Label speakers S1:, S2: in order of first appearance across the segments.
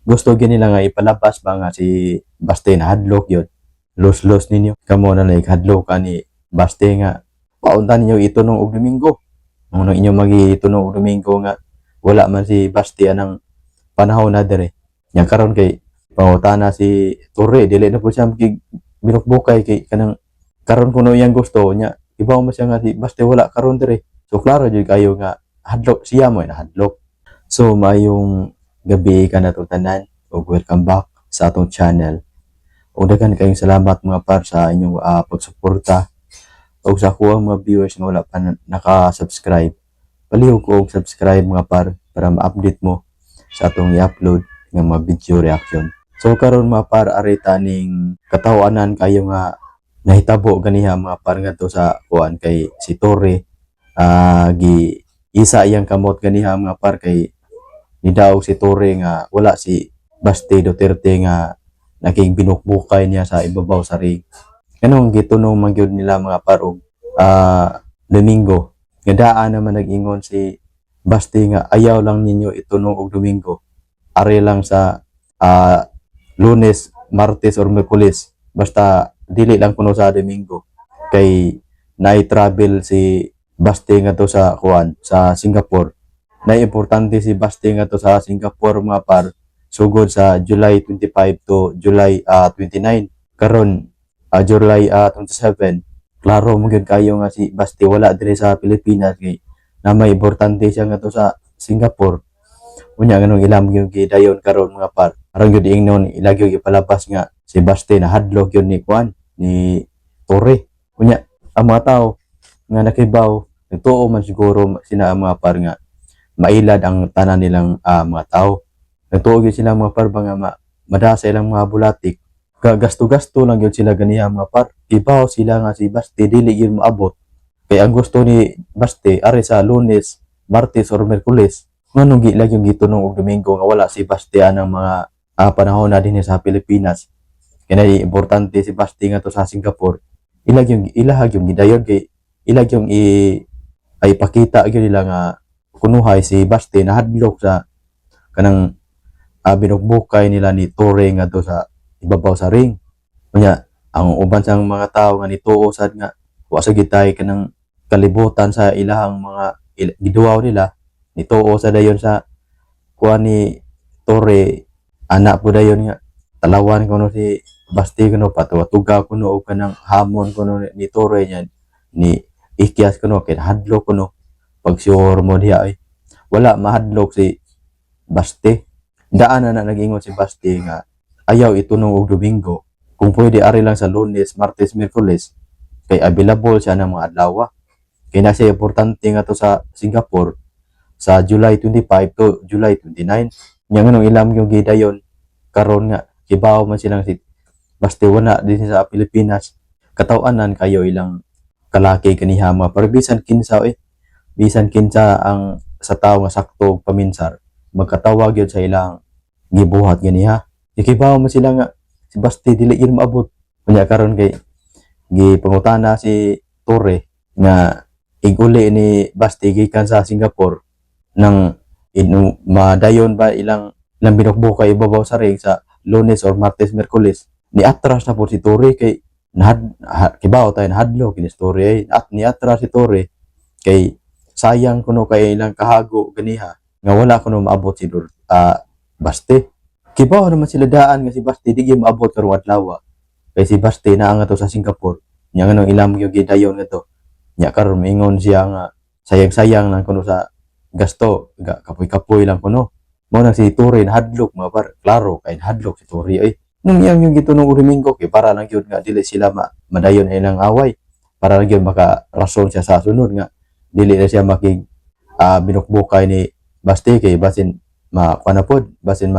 S1: gusto gyud nila nga ipalabas ba nga si Baste na hadlok yun. Los ninyo. Kamo na like hadlok ka ni Baste nga paunta ninyo itunong og Domingo. Ano inyo magitunong og Domingo nga wala man si Baste anang panahon na dire. Nya karon kay pangutana si Torre dili na po siya binukbukay kay kanang karon kuno iyang gusto nya ibaw mo siya nga si Baste wala karon dire. So klaro jud kayo nga hadlok siya mo na hadlok. So mayong gabi ka na to tanan ug welcome back sa atong channel. Ug daghan kayong salamat mga par sa inyong pagsuporta ug sa ako mga viewers nga wala pa naka-subscribe. Palihog ko og subscribe mga par para ma-update mo sa atong i-upload nga mga video reaction. So karon mga par ari taning katawanan kayo nga nahitabo ganiha mga par ngadto sa kuan kay si Torre gi isa iyang kamot ganiha mga par kay nidaog si Torre nga wala si Baste Duterte nga naging binukbukay niya sa ibabaw sa ring. Kanong gitunong man gyud nila mga par og Domingo. Nga daan naman nag-ingon si Baste nga ayaw lang ninyo itunong og Domingo. Ari lang sa Lunes, Martes or Miyerkules. Basta dili lang kuno sa Domingo. Kay nai-travel si Baste nga to sa kuan sa Singapore. Na importante si Baste nga to sa Singapore mga par sugod sa July 25 to July 29. Karon July 27. Klaro mo gyud kayo nga si Baste wala dire sa Pilipinas kay na may importante siya nga to sa Singapore. Unya nganong ilam gyud gidayon karon mga par. Aron gyud ingnon ilagyo ipalabas nga si Baste na hadlok gyud ni kuan ni Torre. Unya ang mga tao nga nakibaw nagtuo man siguro sina ang mga par nga mailad ang tanan nilang mga tao. Nagtuo gyud sila mga par nga madasa ilang mga bulatik. Gasto-gasto lang gyud sila ganiha mga par. Ibaw sila nga si Baste dili gyud moabot. Kay ang gusto ni Baste ari sa Lunes, Martes or Miyerkules. Nganong gilag yung gitunong og Domingo nga wala si Baste anang mga panahon na dinhi sa Pilipinas. Kaya importante si Baste nga to sa Singapore. Ilahag yung gidayon kay ilag yung ay pakita gyud nila nga kunuhay si Baste na hadlok sa kanang binukbukay nila ni Torre nga to sa ibabaw sa ring. Kanya ang uban sang mga tao nga nituo sad nga wa sa gitay kanang kalibutan sa ilahang mga giduaw nila nituo sa dayon sa kuan ni Torre anak po dayon nga talawan kuno si Baste kuno patuga kuno og kanang hamon kuno ni Torre nya ni ikyas kuno kay hadlok kuno pag sure mo diha ay wala mahadlok si Baste. Daan na nag-ingon si Baste nga ayaw itunong og Domingo. Kung pwede ari lang sa Lunes, Martes, Miyerkules kay available siya ng mga adlaw. Kay nasa importante nga to sa Singapore sa July 25 to July 29. Nya nganong ilam yung gidayon karon nga kibaw man silang si Baste wala din sa Pilipinas. Katawanan kayo ilang kalaki kaniha mga parbisan kinsa bisan kinsa ang sa tawo nga sakto paminsar magkatawag yun sa ilang gibuhat ganiha. Ikibaw mo sila nga si Baste dili yun maabot. Kunya karon kay gipangutana si Torre nga iguli ni Baste gikan sa Singapore nang madayon ba ilang binukbukay ibabaw sa ring sa Lunes or Martes, Miyerkules. Ni atras na po si Torre kay kibaw tayo nahadlok ni Torre at ni atras si Torre kay sayang kuno kay ilang kahago ganiha nga wala kuno maabot si Baste. Kibaw naman sila daan nga si Baste di gyud maabot karong adlaw. Kay si Baste naa nga to sa Singapore. Nya nganong ilam gyud gidayon nga to. Nya karon moingon siya nga sayang-sayang lang kuno sa gasto, kapoy-kapoy lang kuno. Mao nang si Torre nahadlok mga par. Klaro kay nahadlok si Torre ay. Nung iyang yung gitunong og Domingo kay para lang gyud nga dili sila madayon ilang away. Para lang gyud maka rason siya sa sunod nga dili na siya makig binukbukay ni Baste kay basin mapanapod, basin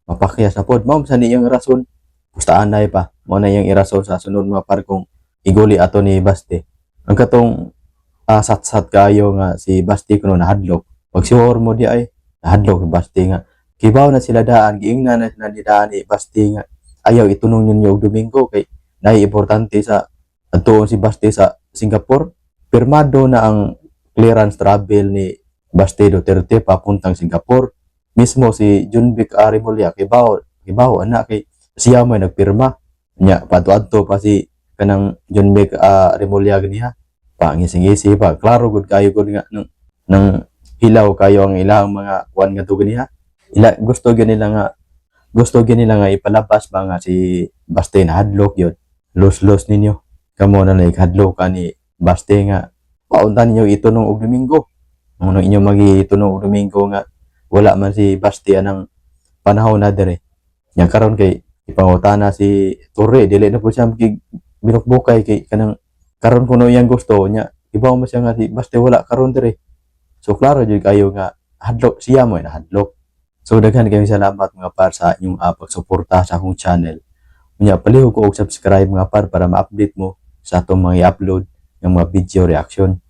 S1: mapakyas na pod. Mao sa niyang rason. Pustaan na pa. Mao na iyang irason sa sunod mga par kung iguli ato ni Baste. Ang katong sat-sat kayo nga si Baste kuno nahadlok. Pag sure mo di ay nahadlok si Baste nga. Kibaw na sila daan, giingnan na sila daan ni Baste nga ayaw itunong ninyo og Domingo kay nai-importante sa adtuon si Baste sa Singapore. Pirmado na ang clearance travel ni Baste Duterte papuntang Singapore. mismo si Junvic Arimulya kibaw anak kay siya may nagpirma nya padto pa si kanang Junvic Arimulya ganiha pa ngising-ngisi pa klaro gud kayo gud nga nang hilaw kayo ang ilang mga kuan nga to ganiha gusto gyud nila nga ipalabas ba nga si Baste na hadlok yun los ninyo kamo na hadlok ani Baste nga paunta ninyo itunong og Domingo nung inyo magitunong og Domingo nga wala man si Baste anang panahon na dire nya karon kay ipangutana si Torre dili na po siya binukbukay kay kanang karon kuno iyang gusto nya ibaw mo siya nga si Baste wala karon dire so klaro jud kayo nga hadlok siya mo na hadlok. So daghan kayo salamat mga par sa inyong pagsuporta sa akong channel. Unya palihog ko og subscribe mga par para ma-update mo sa atong mga i-upload ng mga video reaction.